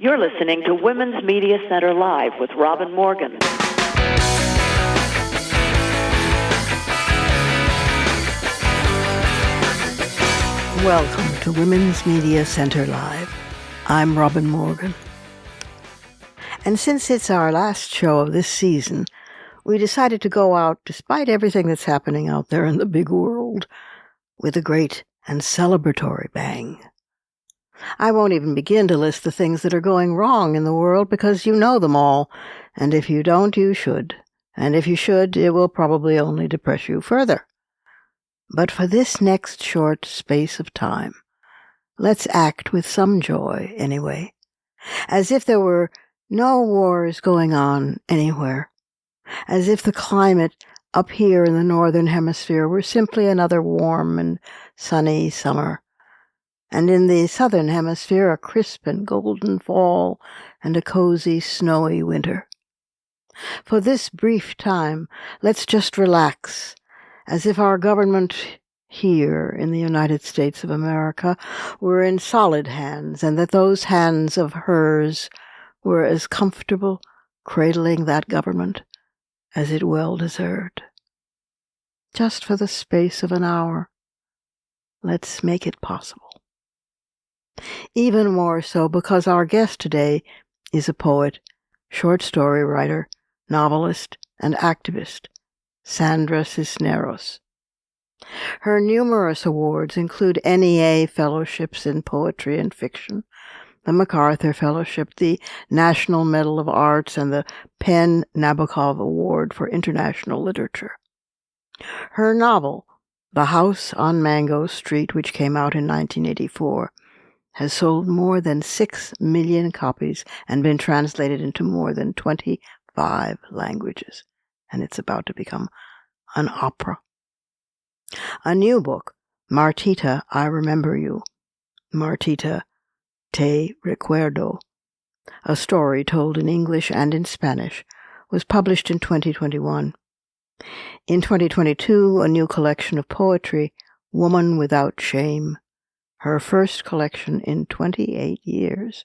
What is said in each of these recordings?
You're listening to Women's Media Center Live with Robin Morgan. Welcome to Women's Media Center Live. I'm Robin Morgan. And since it's our last show of this season, we decided to go out, despite everything that's happening out there in the big world, with a great and celebratory bang. I won't even begin to list the things that are going wrong in the world because you know them all, and if you don't, you should. And if you should, it will probably only depress you further. But for this next short space of time, let's act with some joy anyway, as if there were no wars going on anywhere, as if the climate up here in the northern hemisphere were simply another warm and sunny summer, and in the southern hemisphere a crisp and golden fall and a cozy snowy winter. For this brief time, let's just relax, as if our government here in the United States of America were in solid hands, and that those hands of hers were as comfortable cradling that government as it well deserved. Just for the space of an hour, let's make it possible. Even more so because our guest today is a poet, short story writer, novelist, and activist, Sandra Cisneros. Her numerous awards include NEA fellowships in poetry and fiction, the MacArthur Fellowship, the National Medal of Arts, and the PEN Nabokov Award for International Literature. Her novel, The House on Mango Street, which came out in 1984, has sold more than 6 million copies and been translated into more than 25 languages, and it's about to become an opera. A new book, Martita, I Remember You, Martita, Te Recuerdo, a story told in English and in Spanish, was published in 2021. In 2022, a new collection of poetry, Woman Without Shame, her first collection in 28 years,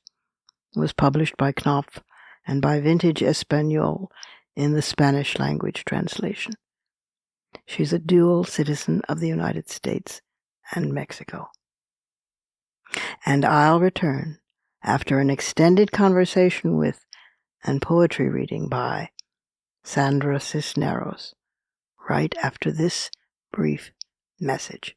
was published by Knopf and by Vintage Español in the Spanish language translation. She's a dual citizen of the United States and Mexico. And I'll return after an extended conversation with and poetry reading by Sandra Cisneros, right after this brief message.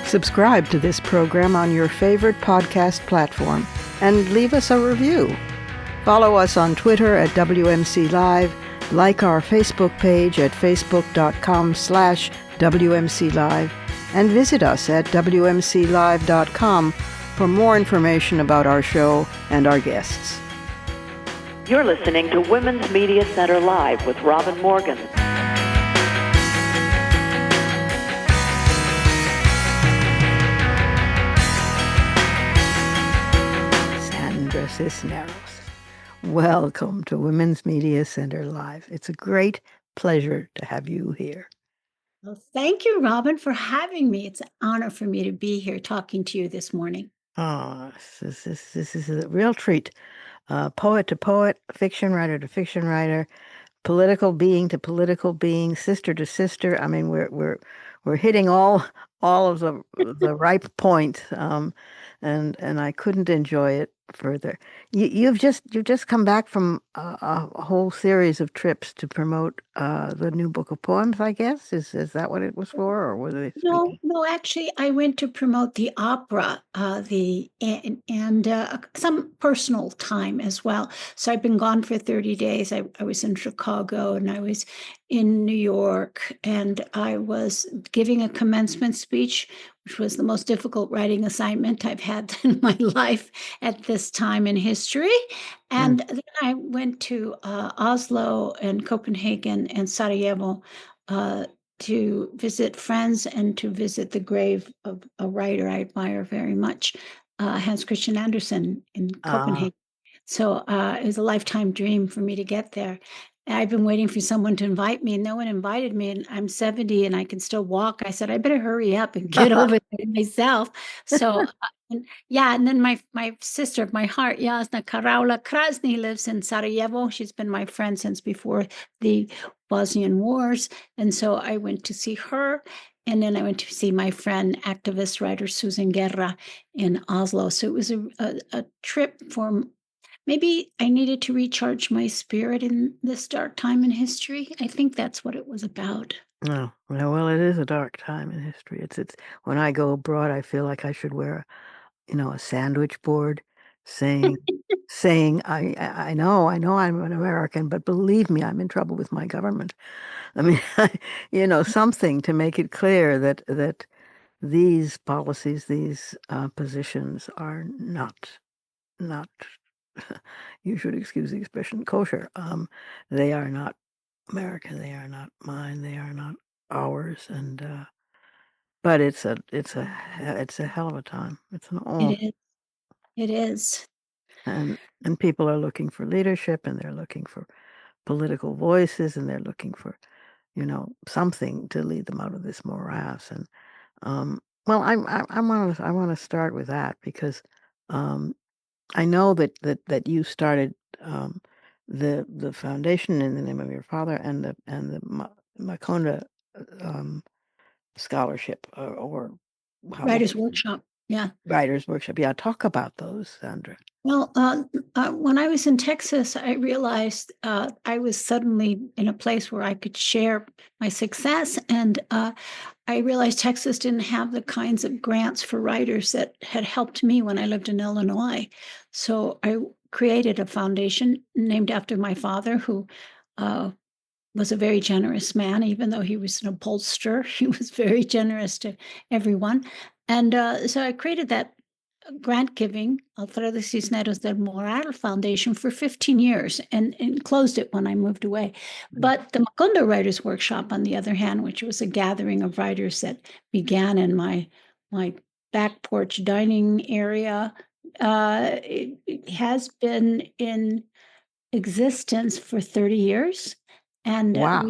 Subscribe to this program on your favorite podcast platform and leave us a review. Follow us on Twitter at WMC Live, like our Facebook page at facebook.com/WMC Live, and visit us at WMCLive.com for more information about our show and our guests. You're listening to Women's Media Center Live with Robin Morgan. Sandra Cisneros. Welcome to Women's Media Center Live. It's a great pleasure to have you here. Well, thank you, Robin, for having me. It's an honor for me to be here talking to you this morning. Oh, this is a real treat. Poet to poet, fiction writer to fiction writer, political being to political being, sister to sister. I mean, we're hitting all of the ripe point, and I couldn't enjoy it further. You've just come back from a whole series of trips to promote the new book of poems, I guess. Is that what it was for, or was it? No, actually, I went to promote the opera, and some personal time as well. So I've been gone for 30 days. I was in Chicago and I was in New York, and I was giving a commencement speech, which was the most difficult writing assignment I've had in my life at this time in history. And then I went to Oslo and Copenhagen and Sarajevo to visit friends and to visit the grave of a writer I admire very much, Hans Christian Andersen in Copenhagen. So it was a lifetime dream for me to get there. I've been waiting for someone to invite me, and no one invited me, and I'm 70 and I can still walk. I said, I better hurry up and get over there myself. So, and then my sister of my heart, Jasna Karaula Krasny, lives in Sarajevo. She's been my friend since before the Bosnian Wars. And so I went to see her. And then I went to see my friend, activist writer Susan Guerra in Oslo. So it was a trip for maybe I needed to recharge my spirit in this dark time in history. I think that's what it was about. Oh, well, it is a dark time in history. It's when I go abroad, I feel like I should wear, a sandwich board saying, I know I'm an American, but believe me, I'm in trouble with my government. I mean, something to make it clear that these policies, these positions are not. You should excuse the expression kosher. They are not American. They are not mine. They are not ours. And but it's a hell of a time. It's an It all is. It is. and people are looking for leadership, and they're looking for political voices, and they're looking for something to lead them out of this morass. And well, I want to start with that because I know that you started the foundation in the name of your father and the Makonda um, scholarship, or how Writer's Workshop. Yeah. writers workshop. Yeah, talk about those, Sandra. Well, when I was in Texas, I realized I was suddenly in a place where I could share my success. And I realized Texas didn't have the kinds of grants for writers that had helped me when I lived in Illinois. So I created a foundation named after my father, who was a very generous man. Even though he was an upholsterer, he was very generous to everyone. And so I created that grant giving, Sandra Cisneros del Moral Foundation, for 15 years and closed it when I moved away. But the Macondo Writers Workshop, on the other hand, which was a gathering of writers that began in my back porch dining area, it has been in existence for 30 years. And Wow.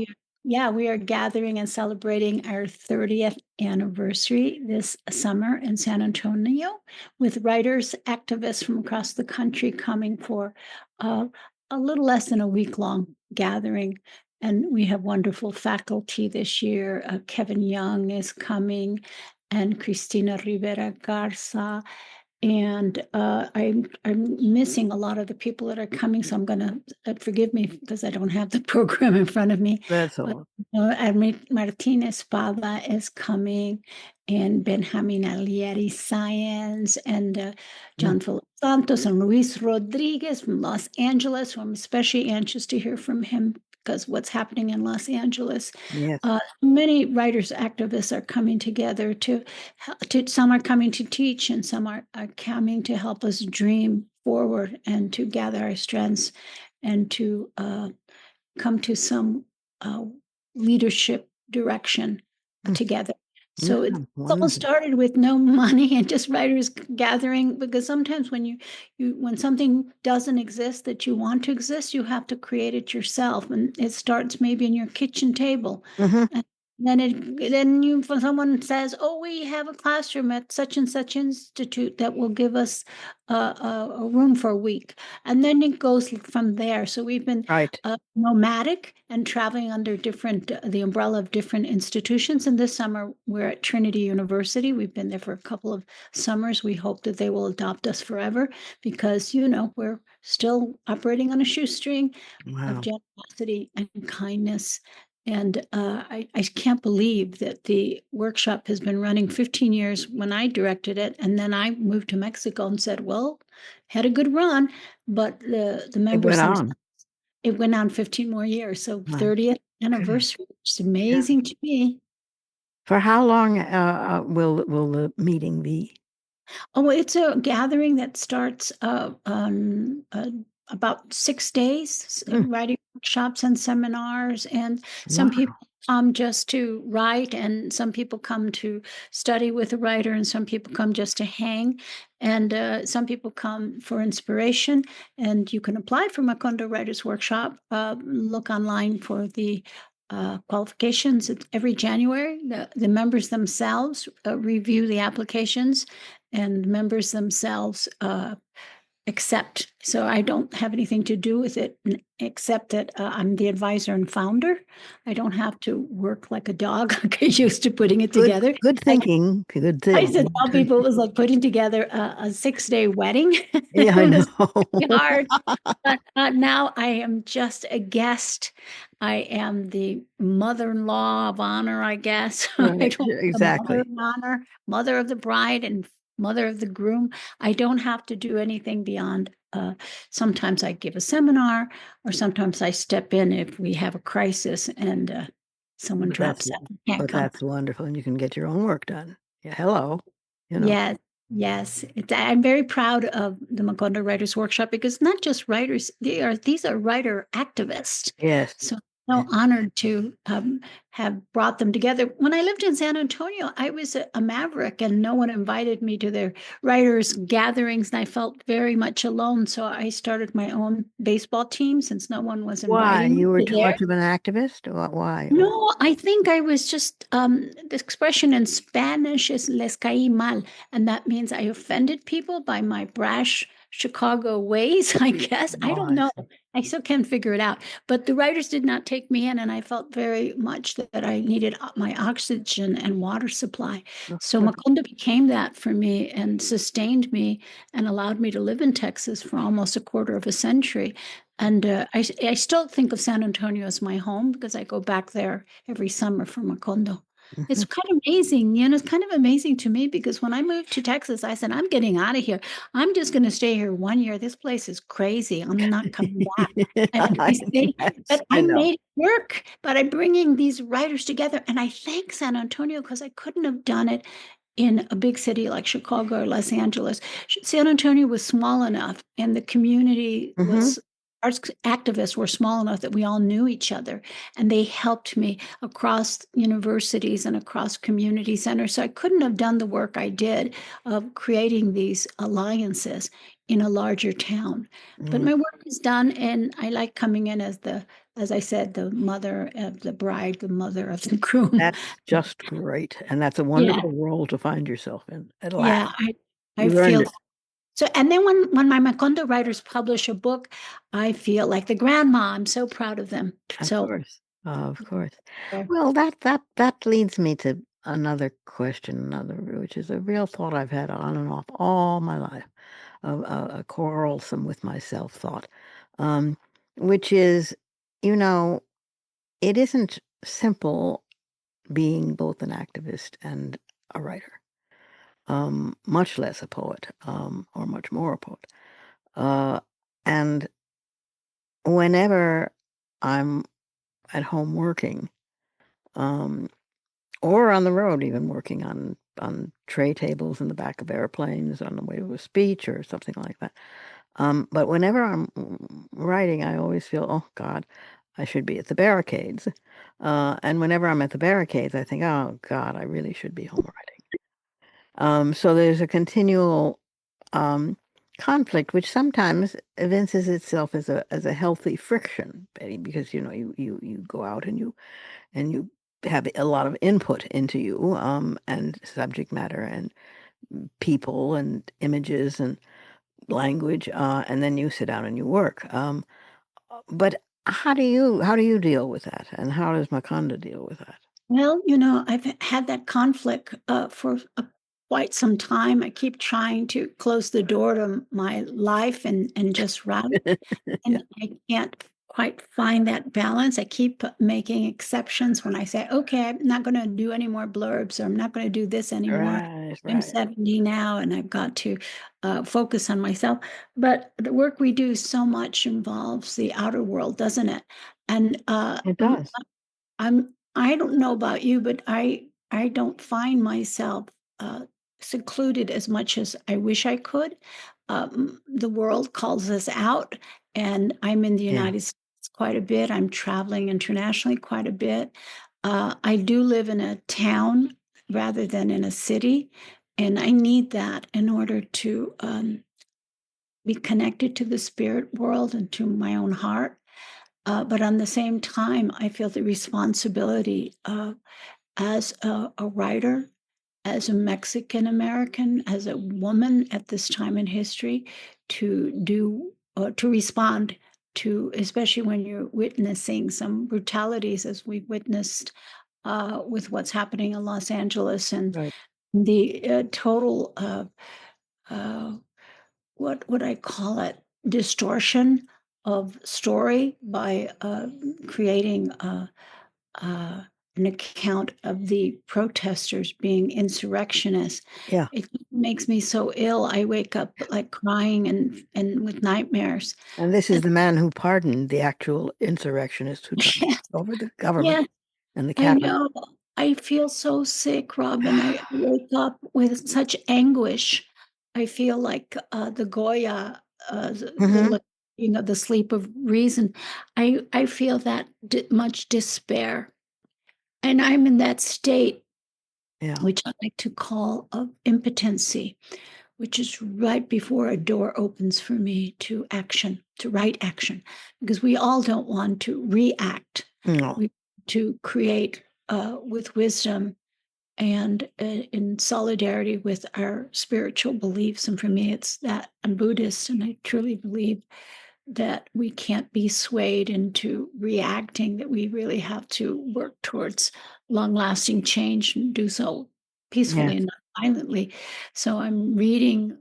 we are gathering and celebrating our 30th anniversary this summer in San Antonio, with writers, activists from across the country coming for a little less than a week-long gathering. And we have wonderful faculty this year. Kevin Young is coming, and Cristina Rivera Garza, and I'm missing a lot of the people that are coming, so I'm going to forgive me because I don't have the program in front of me. That's But all. Martin Espada is coming, and Benjamin Alieri Science, and John Philip Santos, and Luis Rodriguez from Los Angeles, who I'm especially anxious to hear from him because what's happening in Los Angeles. Yes. Many writers, activists are coming together to some are coming to teach, and some are coming to help us dream forward and to gather our strengths and to come to some leadership direction together. So it all started with no money and just writers gathering, because sometimes when when something doesn't exist that you want to exist, you have to create it yourself, and it starts maybe in your kitchen table. And then someone says, "Oh, we have a classroom at such and such institute that will give us a room for a week," and then it goes from there. So we've been Right. nomadic and traveling under the umbrella of different institutions. And this summer, we're at Trinity University. We've been there for a couple of summers. We hope that they will adopt us forever because, we're still operating on a shoestring of generosity and kindness. And I can't believe that the workshop has been running 15 years when I directed it. And then I moved to Mexico and said, well, had a good run, but the members themselves, it went on 15 more years. So 30th anniversary, which is amazing to me. For how long will the meeting be? Oh, it's a gathering that starts on about 6 days, writing workshops and seminars. And some people come just to write, and some people come to study with a writer, and some people come just to hang, and some people come for inspiration. And you can apply for Macondo Writers Workshop. Look online for the qualifications. Every January, the members themselves review the applications, and members themselves accept. So I don't have anything to do with it, except that I'm the advisor and founder. I don't have to work like a dog like I used to putting it together. Good thinking. Good I thing. used to tell people it was like putting together a 6-day wedding. Yeah, I It know. was hard. But now I am just a guest. I am the mother-in-law of honor, I guess. I Right, don't the mother exactly. of honor, mother of the bride, and mother of the groom. I don't have to do anything beyond. Sometimes I give a seminar, or sometimes I step in if we have a crisis and someone But that's drops out and can't but come. that's wonderful, and you can get your own work done. Yeah, hello. Yes, yes. I'm very proud of the Macondo Writers Workshop because not just writers, these are writer activists. Yes. So so honored to have brought them together. When I lived in San Antonio, I was a maverick, and no one invited me to their writers' gatherings, and I felt very much alone. So I started my own baseball team since no one was Why? inviting You were me too there. much of an activist? Why? No, I think I was just the expression in Spanish is les caí mal, and that means I offended people by my brash Chicago ways, I guess. I Oh, don't I know. see. I still can't figure it out. But the writers did not take me in, and I felt very much that I needed my oxygen and water supply. Of So course. Macondo became that for me and sustained me and allowed me to live in Texas for almost a quarter of a century. And I still think of San Antonio as my home because I go back there every summer for Macondo. It's Mhm. kind of amazing, it's kind of amazing to me because when I moved to Texas, I said, I'm getting out of here. I'm just going to stay here 1 year. This place is crazy. I'm not coming back. And I stayed, Yes, but I I know. made it work by bringing these writers together. And I thank San Antonio because I couldn't have done it in a big city like Chicago or Los Angeles. San Antonio was small enough, and the community Mhm. was arts activists were small enough that we all knew each other, and they helped me across universities and across community centers. So I couldn't have done the work I did of creating these alliances in a larger town. But Mm. my work is done, and I like coming in as as I said, the mother of the bride, the mother of the groom. That's just great, and that's a Yeah, wonderful role to find yourself in at last. yeah, I You've earned feel it. so. And then when my Macondo writers publish a book, I feel like the grandma. I'm so proud of them. Of So course. Of course. yeah. Well, that leads me to another question, which is a real thought I've had on and off all my life, a quarrelsome with myself thought, um, which is, you know, it isn't simple being both an activist and a writer, much less a poet, or much more a poet. Uh, and whenever I'm at home working, um, or on the road, even working on tray tables in the back of airplanes on the way to a speech or something like that. But whenever I'm writing, I always feel, oh God, I should be at the barricades. And whenever I'm at the barricades, I think, oh God, I really should be home writing. So there's a continual um, conflict, which sometimes evinces itself as a healthy friction, Betty, because you go out and you have a lot of input into you, and subject matter and people and images and language, and then you sit down and you work. But how do you deal with that, and how does Makonda deal with that? Well, I've had that conflict for quite some time. I keep trying to close the door to my life and just write. Yeah. And I can't quite find that balance. I keep making exceptions when I say, okay, I'm not going to do any more blurbs, or I'm not going to do this anymore. Right, I'm right. 70 now and I've got to focus on myself. But the work we do so much involves the outer world, doesn't it? And It does. I don't know about you, but I don't find myself secluded as much as I wish I could. The world calls us out, and I'm in the Yeah. United States quite a bit. I'm traveling internationally quite a bit. I do live in a town rather than in a city, and I need that in order to be connected to the spirit world and to my own heart. But on the same time, I feel the responsibility as a writer, as a Mexican American, as a woman at this time in history, to respond to, especially when you're witnessing some brutalities, as we've witnessed with what's happening in Los Angeles and Right. the total uh, what would I call it? Distortion of story by creating an account of the protesters being insurrectionists. Yeah. It makes me so ill. I wake up like crying and with nightmares. And this is And the man who pardoned the actual insurrectionists who tried to take over the government yeah, and the I Capitol. know. I feel so sick, Robin. I wake up with such anguish. I feel like the Goya, Hmm. the sleep of reason. I feel that much despair, and I'm in that state, Yeah. which I like to call of impotency, which is right before a door opens for me to action, to right action, because we all don't want to react. No. We to create with wisdom and in solidarity with our spiritual beliefs. And for me, it's that I'm Buddhist, and I truly believe that we can't be swayed into reacting, that we really have to work towards long lasting change and do so peacefully Yes. and not violently. So I'm reading,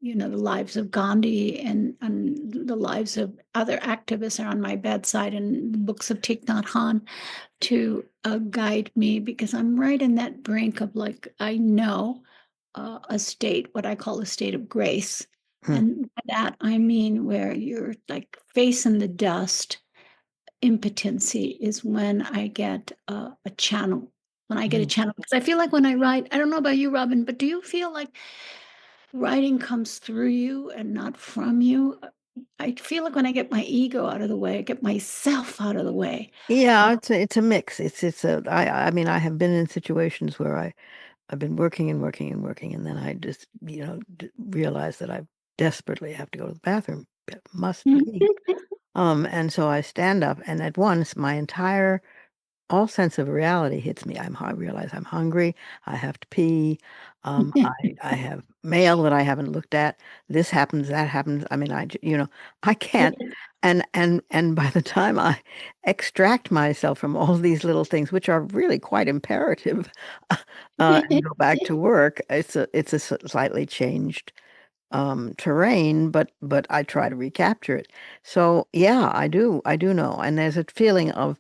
the lives of Gandhi and the lives of other activists are on my bedside, and the books of Thich Nhat Hanh to guide me, because I'm right in that brink of, like, I know a state, what I call a state of grace. Hmm. And by that, I mean where you're like facing the dust. Impotency is when I get a channel. When I get a Hmm. channel, because I feel like when I write, I don't know about you, Robin, but do you feel like writing comes through you and not from you? I feel like when I get my ego out of the way, I get myself out of the way. Yeah, it's a mix. I mean, I have been in situations where I've been working and working and working, and then I just, realize that I desperately have to go to the bathroom. Must pee. And so I stand up, and at once my entire all sense of reality hits me. I realize I'm hungry. I have to pee. I have mail that I haven't looked at. This happens, that happens. I mean, I can't. And by the time I extract myself from all these little things, which are really quite imperative, and go back to work, it's a slightly changed terrain, but I try to recapture it. So yeah, I do know, and there's a feeling of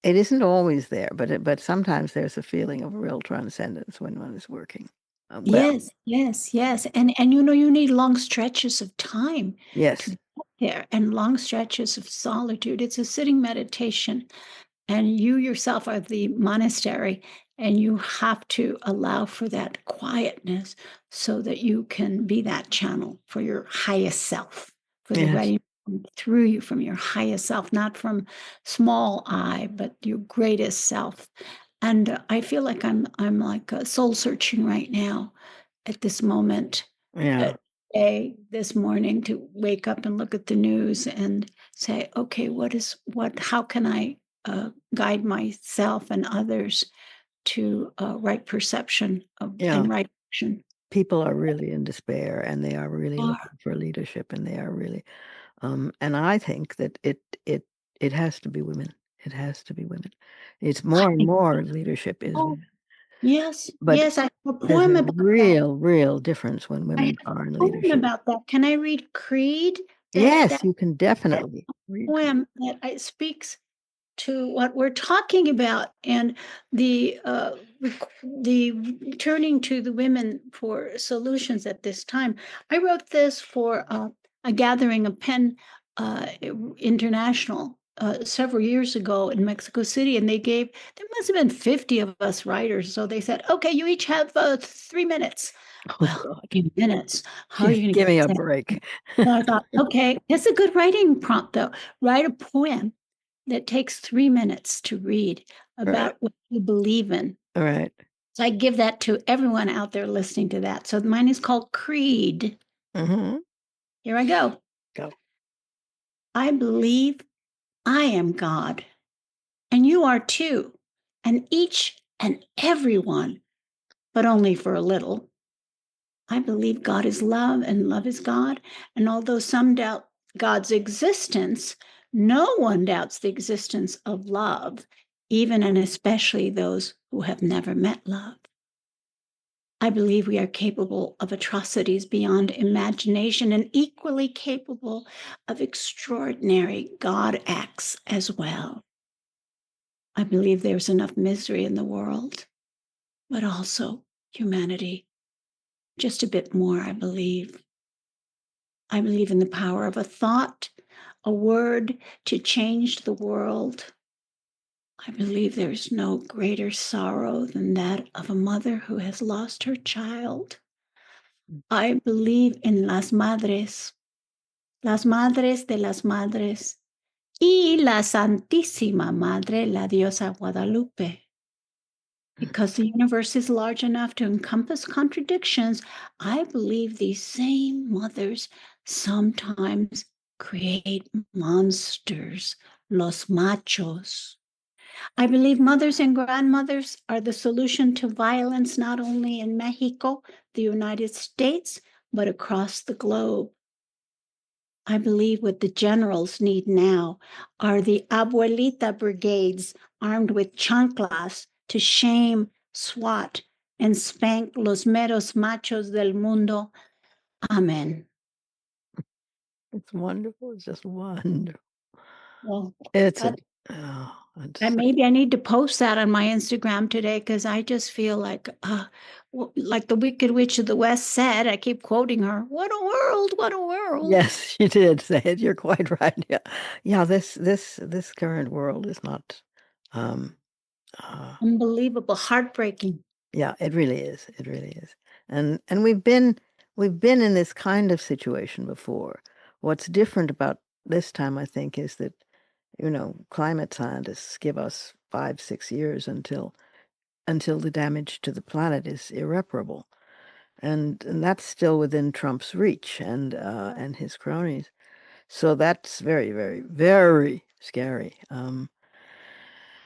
it isn't always there, but sometimes there's a feeling of real transcendence when one is working. Well, Yes, yes, yes. And you need long stretches of time to yes, get there, and long stretches of solitude. It's a sitting meditation, and you yourself are the monastery, and you have to allow for that quietness so that you can be that channel for your highest self, for the yes, writing through you from your highest self, not from small I, but your greatest self. And I feel like I'm like soul searching right now at this moment, yeah, this morning, to wake up and look at the news and say, okay, how can I guide myself and others to right perception yeah. and right action? People are really in despair, and they are really Oh, looking for leadership, and they are really, and I think that it has to be women. It has to be women. It's more and I, more leadership is oh, women, yes, but yes, I have a there's poem a about that. real difference when I have women are in a poem leadership. about that. Can I read Creed? Yes, That you can definitely read. poem that speaks to what we're talking about, and the the turning to the women for solutions at this time. I wrote this for a gathering of Penn International several years ago in Mexico City, and there must have been 50 of us writers. So they said, okay, you each have 3 minutes. Oh Well, God. 3 minutes. How are Give, you going to give me a get that? break. So I thought, okay, it's a good writing prompt though. Write a poem that takes 3 minutes to read about what you believe in. All right. So I give that to everyone out there listening to that. So mine is called Creed. Mm-hmm. Here I go. Go. I believe I am God, and you are too, and each and every one, but only for a little. I believe God is love and love is God. And although some doubt God's existence, no one doubts the existence of love, even and especially those who have never met love. I believe we are capable of atrocities beyond imagination and equally capable of extraordinary God acts as well. I believe there's enough misery in the world, but also humanity. Just a bit more, I believe. I believe in the power of a thought, a word to change the world. I believe there's no greater sorrow than that of a mother who has lost her child. I believe in las madres de las madres, y la Santísima Madre, la Diosa Guadalupe. Because the universe is large enough to encompass contradictions, I believe these same mothers sometimes create monsters, los machos. I believe mothers and grandmothers are the solution to violence not only in Mexico, the United States, but across the globe. I believe what the generals need now are the abuelita brigades armed with chanclas to shame, swat, and spank los meros machos del mundo. Amen. It's wonderful. It's just wonderful. Well, It's that, maybe I need to post that on my Instagram today because I just feel like the Wicked Witch of the West said, I keep quoting her, what a world, what a world. Yes, you did say it. You're quite right. Yeah. Yeah, this current world is not Unbelievable, heartbreaking. yeah, it really is. It really is. And we've been in this kind of situation before. What's different about this time, I think, is that, climate scientists give us 5, 6 years until the damage to the planet is irreparable. And that's still within Trump's reach and his cronies. So that's very, very, very scary.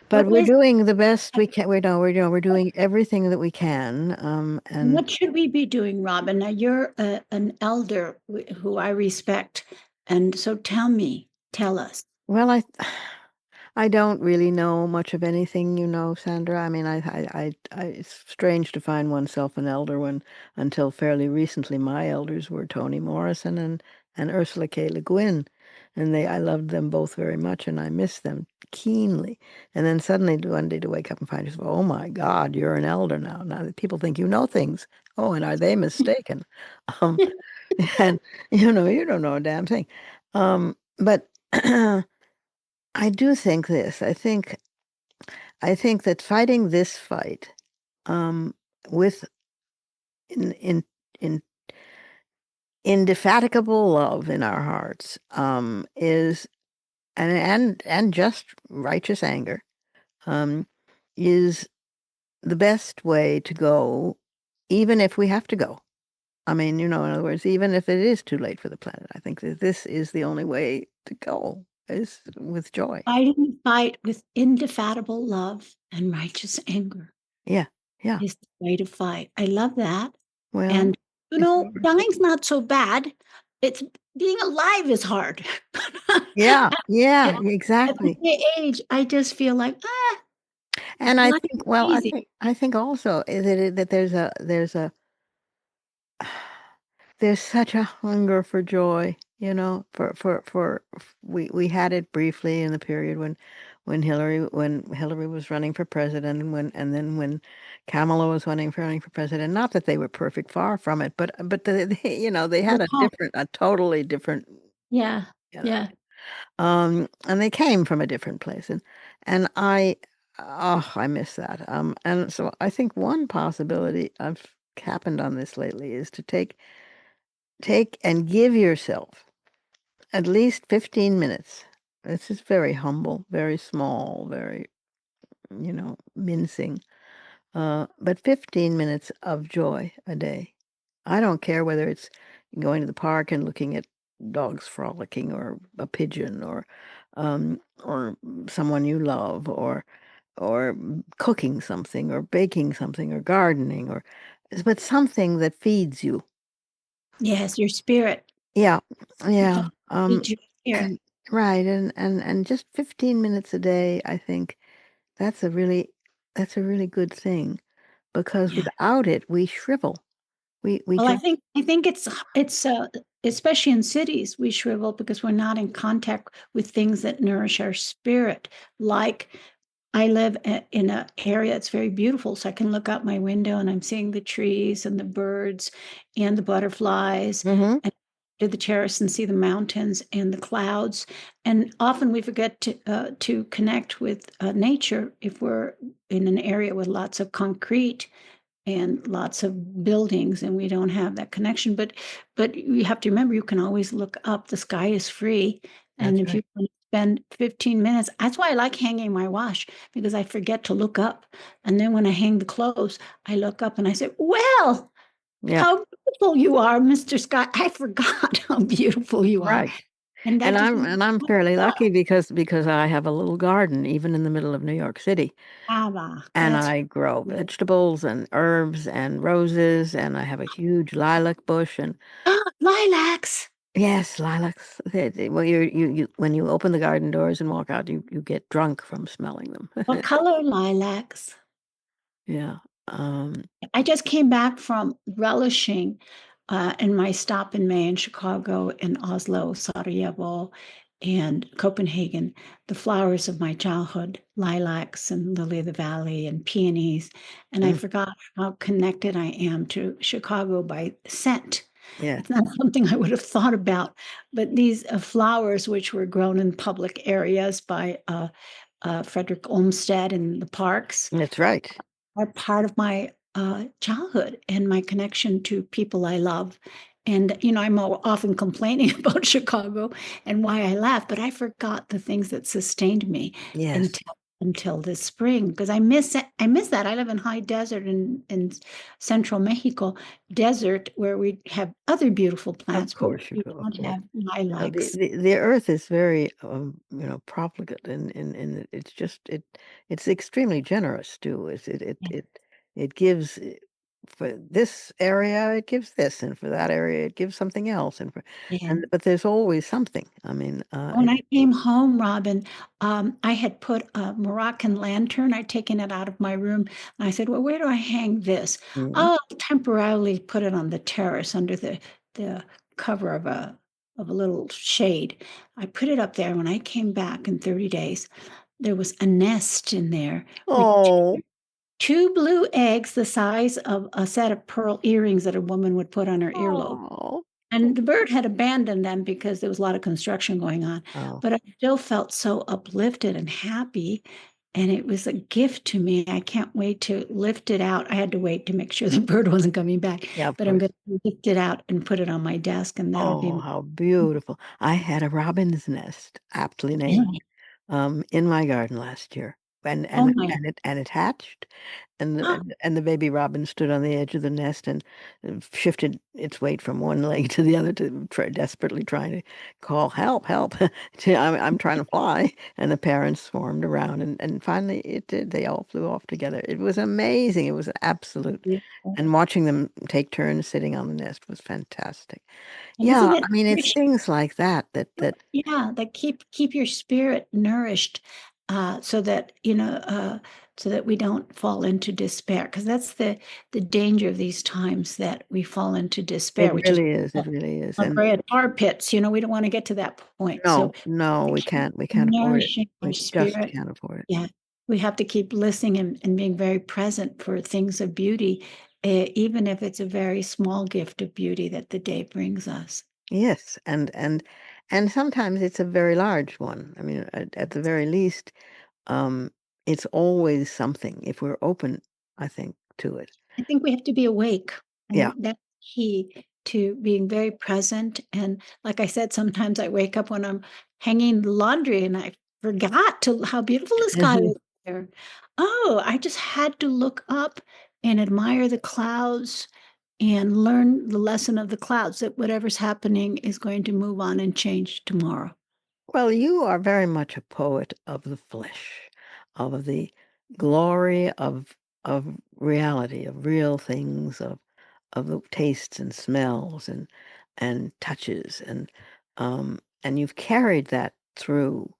But What we're is doing the best we can. We're doing everything that we can. And What should we be doing, Robin? Now, you're an elder who I respect. And so tell us. well, I don't really know much of anything, Sandra. I mean, it's strange to find oneself an elder when, until fairly recently, my elders were Toni Morrison and Ursula K. Le Guin, and I loved them both very much, and I miss them keenly. And then suddenly one day to wake up and find yourself, oh my God, you're an elder now. Now that people think you know things. Oh, and are they mistaken? Um, and you don't know a damn thing. But I do think this. I think that fighting this fight, with in in indefatigable love in our hearts, is and just righteous anger, um, is the best way to go, even if we have to go. I mean, in other words, even if it is too late for the planet, I think that this is the only way to go, is with joy. Fighting fight with indefatigable love and righteous anger Yeah, yeah. is the way to fight. I love that. Well, And, it's dying's not so bad. It's being alive is hard. yeah, yeah, At exactly. my age, I just feel like, And I life is think, well, I easy. think, I think also that there's such a hunger for joy, we had it briefly in the period when Hillary was running for president, and then when Kamala was running for president. Not that they were perfect, far from it, but they had a totally different, Yeah, you know. yeah. And they came from a different place, and I miss that. And so I think one possibility I've happened on this lately is to take and give yourself at least 15 minutes It's just very humble, very small, very, mincing. But 15 minutes of joy a day. I don't care whether it's going to the park and looking at dogs frolicking or a pigeon or someone you love or cooking something or baking something or gardening but something that feeds you. Yes, your spirit. Yeah. Yeah. Feed your spirit. And right and just 15 minutes a day, I think that's a really that's a really good thing because Yeah. without it we shrivel. We Well, just I think it's especially in cities we shrivel because we're not in contact with things that nourish our spirit. Like I live in an area that's very beautiful, so I can look out my window and I'm seeing the trees and the birds and the butterflies, Mhm. and to the terrace and see the mountains and the clouds. And often we forget to connect with nature if we're in an area with lots of concrete and lots of buildings and we don't have that connection, but you have to remember you can always look up. The sky is free, and That's if you right. can spend 15 minutes, that's why I like hanging my wash, because I forget to look up, and then when I hang the clothes, I look up and I say, well, Yeah. how beautiful you are, Mr. Sky. I forgot how beautiful you are, Right. and that And just I'm fairly lucky because I have a little garden even in the middle of New York City. And that's I grow vegetables and herbs and roses and I have a huge lilac bush and lilacs. yes, lilacs. Well, you when you open the garden doors and walk out, you get drunk from smelling them. What color lilacs? Yeah. Um, I just came back from relishing in my stop in May in Chicago, in Oslo, Sarajevo, and Copenhagen, the flowers of my childhood, lilacs and lily of the valley and peonies. And I mm, forgot how connected I am to Chicago by scent. yeah. It's not something I would have thought about, but these flowers, which were grown in public areas by Frederick Olmsted in the parks, That's right. are part of my childhood and my connection to people I love. And, I'm often complaining about Chicago and why I left, but I forgot the things that sustained me Yes. until this spring, because I miss it. I miss that. I live in high desert in central Mexico, desert where we have other beautiful Of plants, but course you we go. Of don't course. have The, lilacs. the the earth is very profligate and it's just it's extremely generous too. It gives for this area it gives this and for that area it gives something else Yeah. and but there's always something. I mean When I came home, Robin, I had put a Moroccan lantern. I'd taken it out of my room, and I said, "Well, where do I hang this?" Mhm. "Oh, I'll temporarily put it on the terrace under the cover of a little shade." I put it up there. When I came back in 30 days, there was a nest in there with Oh, two blue eggs the size of a set of pearl earrings that a woman would put on her earlobe. oh, And the bird had abandoned them because there was a lot of construction going on, oh, but I still felt so uplifted and happy, and it was a gift to me. I can't wait to lift it out. I had to wait to make sure the bird wasn't coming back, yeah, of but I'm course. gonna lift it out and put it on my desk, and that'll be Oh, how beautiful. I had a robin's nest, aptly named, in my garden last year. And Oh and my and it hatched, and the baby robin stood on the edge of the nest and shifted its weight from one leg to the other to desperately trying to call help, help. I'm trying to fly, and the parents swarmed around, and finally it did. They all flew off together. It was amazing. It was an absolute, and watching them take turns sitting on the nest was fantastic. and isn't Yeah, it I mean, it's nourishing? things like that. Yeah, that keep your spirit nourished, so that, so that we don't fall into despair. Because that's the danger of these times, that we fall into despair, It which is really is. It really is. like And we're at tar pits, we don't want to get to that point. So no, no, to we keep can't. We can't afford it. nourishing our We just spirit, can't afford it. yeah, we have to keep listening and being very present for things of beauty, even if it's a very small gift of beauty that the day brings us. Yes, and sometimes it's a very large one. I mean, at the very least, um, it's always something if we're open, I think, to it. I think we have to be awake, Yeah, and that's key. to being very present. And like I said, sometimes I wake up when I'm hanging laundry and I forgot to how beautiful the sky is there. Oh, I just had to look up and admire the clouds and learn the lesson of the clouds that whatever's happening is going to move on and change tomorrow. Well, you are very much a poet of the flesh, of the glory of reality, of real things, of the tastes and smells and touches and you've carried that through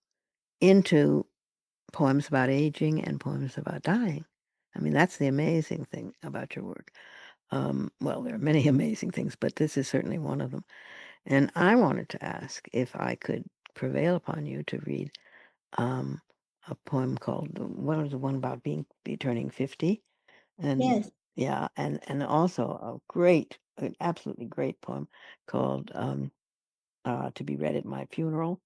into poems about aging and poems about dying. I mean, that's the amazing thing about your work. Well, there are many amazing things, but this is certainly one of them. And I wanted to ask if I could prevail upon you to read um, a poem called what was the one about be turning 50? And Yes. yeah, and also a great, an absolutely great poem called To Be Read at My Funeral.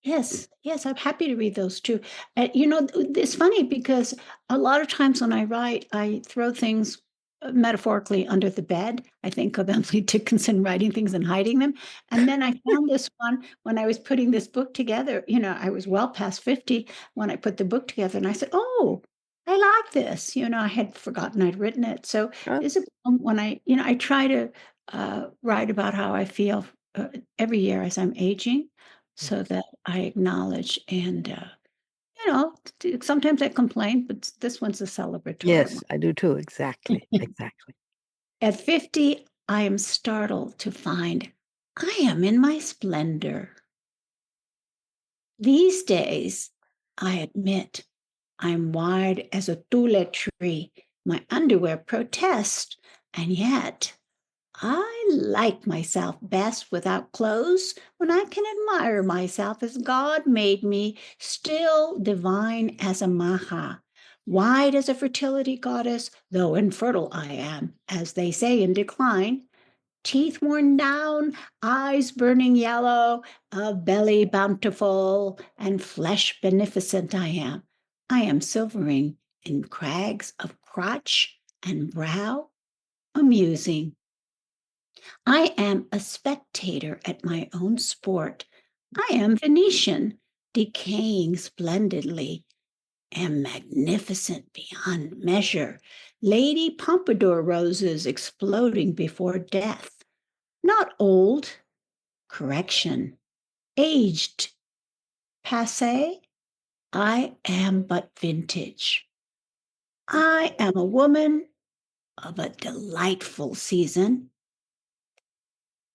Yes, yes, I'm happy to read those too. It's funny because a lot of times when I write, I throw things metaphorically under the bed. I think of Emily Dickinson writing things and hiding them. And then I found this one when I was putting this book together. I was well past 50 when I put the book together, and I said, "Oh, I like this." I had forgotten I'd written it. So Uh, this is a poem when I try to write about how I feel every year as I'm aging so that I acknowledge and, sometimes I complain, but this one's a celebratory yes, one. I do too. Exactly, exactly. At 50, I am startled to find I am in my splendor. These days, I admit, I'm wide as a tule tree. My underwear protest, and yet I like myself best without clothes when I can admire myself as God made me, still divine as a Maha, wide as a fertility goddess, though infertile I am, as they say in decline, teeth worn down, eyes burning yellow, a belly bountiful, and flesh beneficent I am. I am silvering in crags of crotch and brow, amusing. I am a spectator at my own sport. I am Venetian, decaying splendidly, am magnificent beyond measure. Lady Pompadour roses exploding before death. Not old, correction, aged, passe. I am but vintage. I am a woman of a delightful season.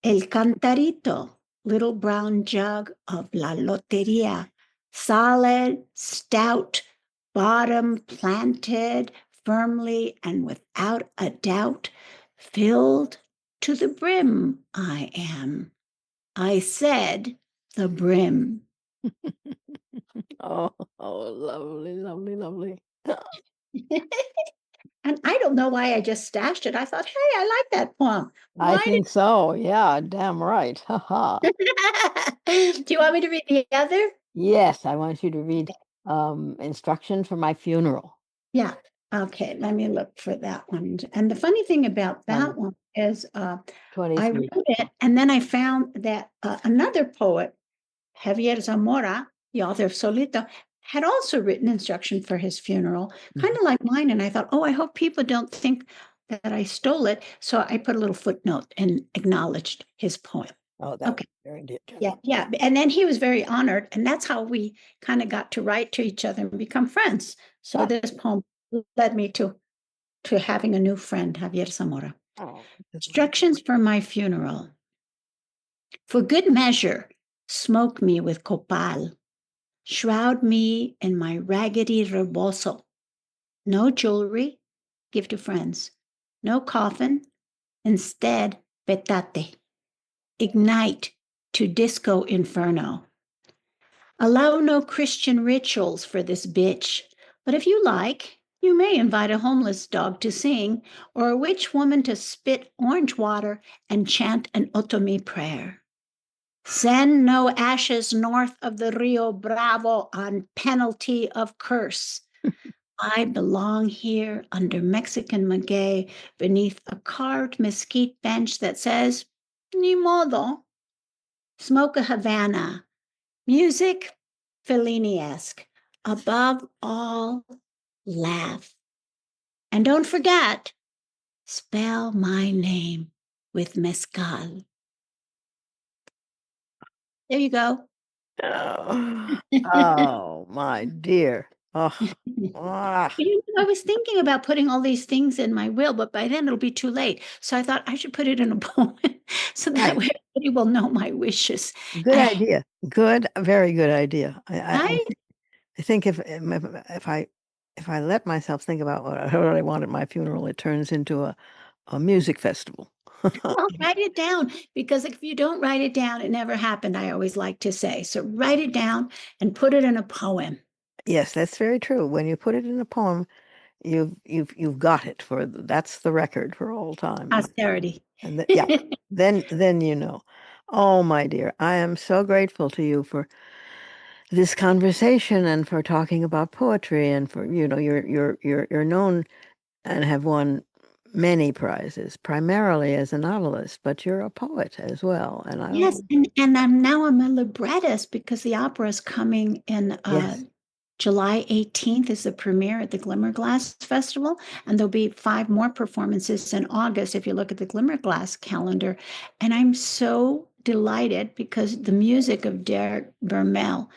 El cantarito, little brown jug of la loteria, solid, stout, bottom planted firmly and without a doubt, filled to the brim I am. I said the brim. Oh, lovely, lovely, lovely. And I don't know why I just stashed it. I thought, hey, I like that poem. I Why think so. Yeah, damn right. Ha ha. did Do you want me to read the other? Yes, I want you to read instruction for my funeral. Yeah. Okay, let me look for that one. And the funny thing about that Um, one is I 23. wrote it and then I found that another poet, Javier Zamora, the author of Solito, had also written instruction for his funeral, kind Mhm. of like mine. And I thought, oh, I hope people don't think that I stole it. So I put a little footnote and acknowledged his poem. Oh, that was Okay. very Yeah, generous. yeah. And then he was very honored. And that's how we kind of got to write to each other and become friends. So Ah, this poem led me to having a new friend, Javier Zamora. oh, this is Instructions for my funeral. For good measure, smoke me with copal. Shroud me in my raggedy rebozo. No jewelry, give to friends. No coffin, instead, petate. Ignite to disco inferno. Allow no Christian rituals for this bitch, but if you like, you may invite a homeless dog to sing or a witch woman to spit orange water and chant an Otomi prayer. Send no ashes north of the Rio Bravo on penalty of curse. I belong here under Mexican maguey beneath a carved mesquite bench that says, Ni modo. Smoke a Havana. Music, Fellini-esque. Above all, laugh. And don't forget, spell my name with mezcal. There you go. Oh, oh, my dear. Oh, ah. I was thinking about putting all these things in my will, but by then it'll be too late. So I thought I should put it in a poem so that way everybody will know my wishes. Good idea. Good, very good idea. Right? I think if I let myself think about what I want at my funeral, it turns into a music festival. Well, write it down, because if you don't write it down, it never happened, I always like to say. So write it down and put it in a poem. Yes, that's very true. When you put it in a poem, you've got it that's the record for all time. Posterity. And yeah, then you know. Oh, my dear, I am so grateful to you for this conversation and for talking about poetry and for you're known and have won many prizes, primarily as a novelist, but you're a poet as well. And Yes, and I'm a librettist because the opera is coming in yes, July 18th is the premiere at the Glimmerglass Festival, and there'll be 5 more performances in August if you look at the Glimmerglass calendar. And I'm so delighted because the music of Derek Vermel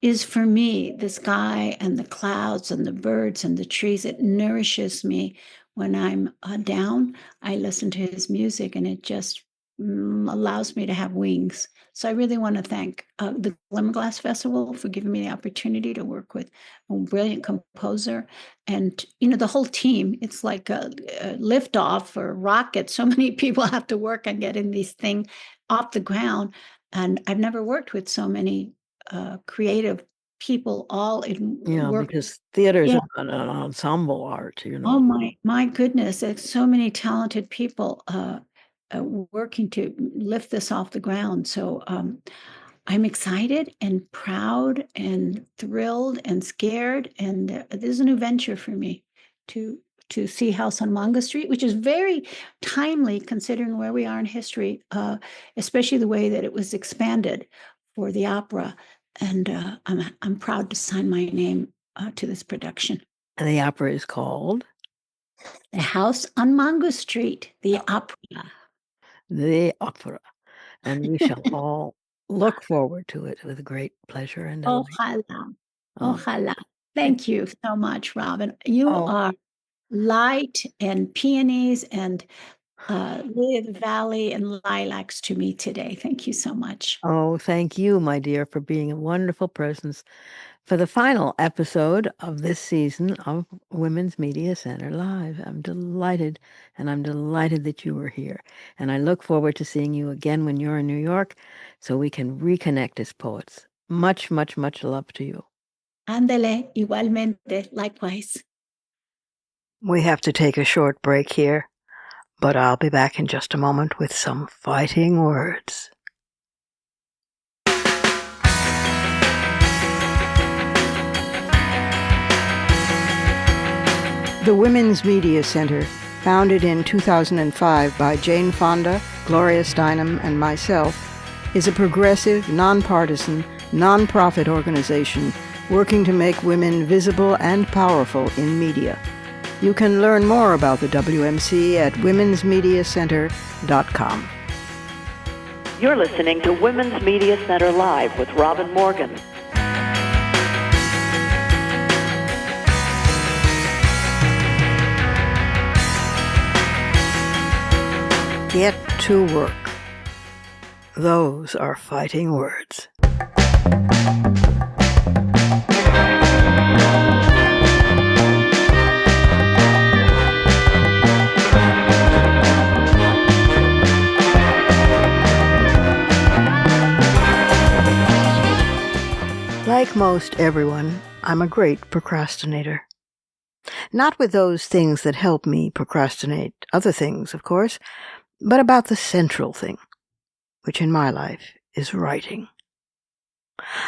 is, for me, the sky and the clouds and the birds and the trees. It nourishes me when I'm down. I listen to his music and it just allows me to have wings. So I really want to thank the Glimmerglass Festival for giving me the opportunity to work with a brilliant composer and, the whole team. It's like a liftoff or a rocket. So many people have to work on getting these things off the ground. And I've never worked with so many creative people all in yeah, work. because theater is Yeah. an ensemble art, Oh my goodness! There's so many talented people working to lift this off the ground. So I'm excited and proud and thrilled and scared, and this is a new venture for me to see House on Manga Street, which is very timely considering where we are in history, especially the way that it was expanded for the opera. And I'm proud to sign my name to this production. And the opera is called The House on Manga Street, the opera. The Opera, and we shall all look forward to it with great pleasure and delight. Ojalá. Um, Ojalá. Thank you so much, Robin. You oh, are light and peonies and lily of the valley and lilacs to me today. Thank you so much. oh, thank you, my dear, for being a wonderful presence for the final episode of this season of Women's Media Center Live. I'm delighted that you were here. And I look forward to seeing you again when you're in New York so we can reconnect as poets. Much, much, much love to you. Ándele, igualmente, likewise. We have to take a short break here, but I'll be back in just a moment with some fighting words. The Women's Media Center, founded in 2005 by Jane Fonda, Gloria Steinem, and myself, is a progressive, nonpartisan, nonprofit organization working to make women visible and powerful in media. You can learn more about the WMC at womensmediacenter.com. You're listening to Women's Media Center Live with Robin Morgan. Get to work. Those are fighting words. Like most everyone, I'm a great procrastinator. Not with those things that help me procrastinate other things, of course, but about the central thing, which in my life is writing.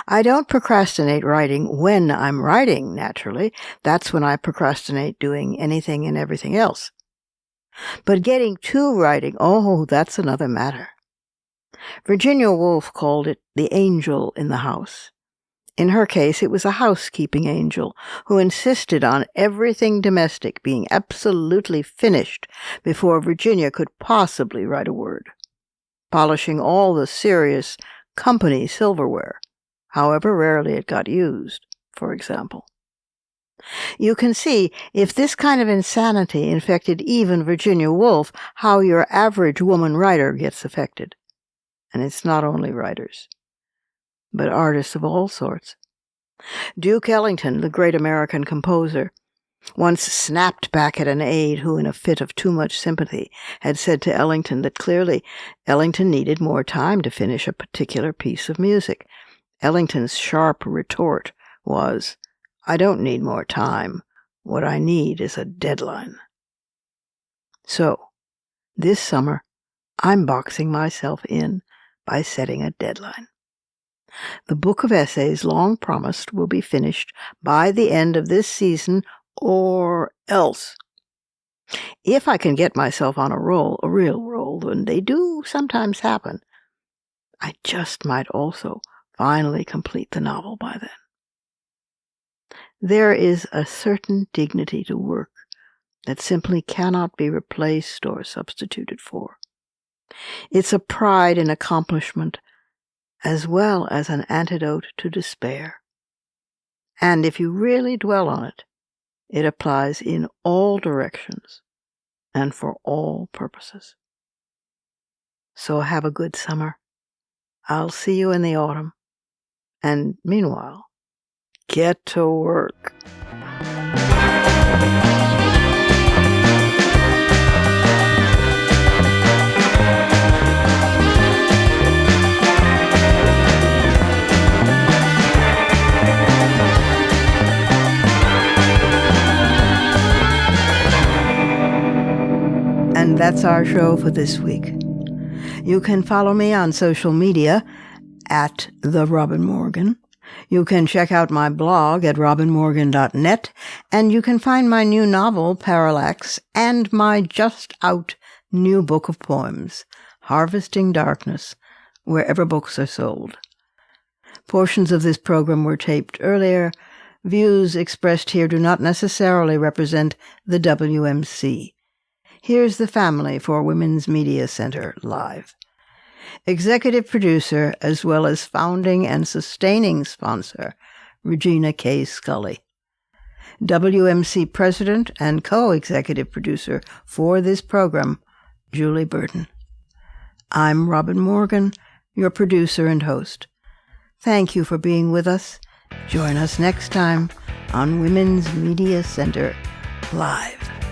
I don't procrastinate writing when I'm writing, naturally. That's when I procrastinate doing anything and everything else. But getting to writing, oh, that's another matter. Virginia Woolf called it the angel in the house. In her case, it was a housekeeping angel who insisted on everything domestic being absolutely finished before Virginia could possibly write a word, polishing all the serious company silverware, however rarely it got used, for example. You can see, if this kind of insanity infected even Virginia Woolf, how your average woman writer gets affected. And it's not only writers, but artists of all sorts. Duke Ellington, the great American composer, once snapped back at an aide who, in a fit of too much sympathy, had said to Ellington that clearly Ellington needed more time to finish a particular piece of music. Ellington's sharp retort was, "I don't need more time. What I need is a deadline." So, this summer, I'm boxing myself in by setting a deadline. The book of essays long promised will be finished by the end of this season, or else. If I can get myself on a roll, a real roll, and they do sometimes happen, I just might also finally complete the novel by then. There is a certain dignity to work that simply cannot be replaced or substituted for. It's a pride in accomplishment as well as an antidote to despair. And if you really dwell on it, it applies in all directions and for all purposes. So have a good summer. I'll see you in the autumn. And meanwhile, get to work. And that's our show for this week. You can follow me on social media at The Robin Morgan. You can check out my blog at robinmorgan.net, and you can find my new novel, Parallax, and my just-out new book of poems, Harvesting Darkness, wherever books are sold. Portions of this program were taped earlier. Views expressed here do not necessarily represent the WMC. Here's the family for Women's Media Center Live. Executive producer, as well as founding and sustaining sponsor, Regina K. Scully. WMC president and co-executive producer for this program, Julie Burton. I'm Robin Morgan, your producer and host. Thank you for being with us. Join us next time on Women's Media Center Live.